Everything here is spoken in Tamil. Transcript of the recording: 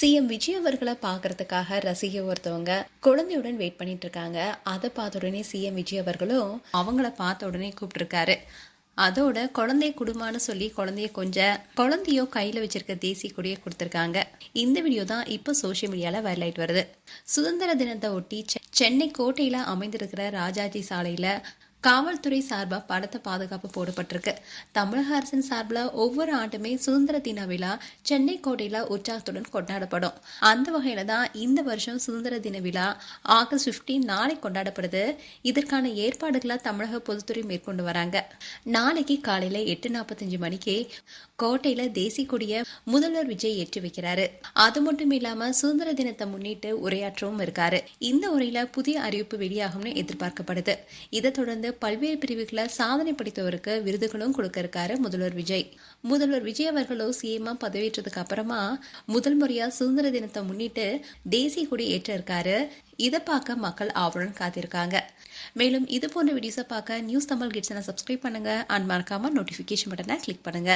சிஎம் விஜய் அவர்களை பார்க்கறதுக்காக ரசிகை ஒருத்தவங்க குழந்தையுடன் வெயிட் பண்ணிட்டு இருக்காங்க. அதை பார்த்த உடனே சிஎம் விஜய் அவர்களும் அவங்கள பார்த்த உடனே கூப்பிட்டுருக்காரு. அதோட குழந்தைய குடும்பம்னு சொல்லி குழந்தையோ கையில வச்சிருக்க தேசிய கொடியை கொடுத்திருக்காங்க. இந்த வீடியோ தான் இப்போ சோசியல் மீடியால வைரல் ஆயிட்டு வருது. சுதந்திர தினத்தை ஒட்டி சென்னை கோட்டையில அமைந்திருக்கிற ராஜாஜி சாலையில காவல்துறை சார்பாக பலத்த பாதுகாப்பு போடப்பட்டிருக்கு. தமிழக அரசின் சார்பில் ஒவ்வொரு ஆண்டுமே சுதந்திர தின விழா சென்னை கோட்டையில் உற்சாகத்துடன் கொண்டாடப்படும். அந்த வகையில தான் இந்த வருஷம் சுதந்திர தின விழா ஆகஸ்ட் 15 நாளை கொண்டாடப்படுது. இதற்கான ஏற்பாடுகளை தமிழக பொதுத்துறை மேற்கொண்டு வராங்க. நாளைக்கு காலையில 8:45 மணிக்கு கோட்டையில தேசிய கொடியை முதல்வர் விஜய் ஏற்றி வைக்கிறாரு. அது மட்டும் இல்லாம சுதந்திர தினத்தை முன்னிட்டு உரையாற்றவும் இருக்காரு. இந்த உரையில புதிய அறிவிப்பு வெளியாகும்னு எதிர்பார்க்கப்படுது. இதை தொடர்ந்து பல்வேறு பிரிவுகளை சாதனை படைத்தவருக்கு விருதுகளும் கொடுக்க இருக்காரு முதல்வர் விஜய். முதல்வர் விஜய் அவர்களும் சிஎம்மா பதவியேற்றதுக்கு அப்புறமா முதல் முறையா சுதந்திர தினத்தை முன்னிட்டு தேசிய கொடி ஏற்ற இருக்காரு. இதை பார்க்க மக்கள் ஆவலுடன் காத்திருக்காங்க. மேலும் இது போன்ற வீடியோஸை பார்க்க நியூஸ் தமிழ் கிட்ஸ் சப்ஸ்கிரைப் பண்ணுங்க. அண்ட் மறக்காம நோட்டிபிகேஷன் பட்டனை கிளிக் பண்ணுங்க.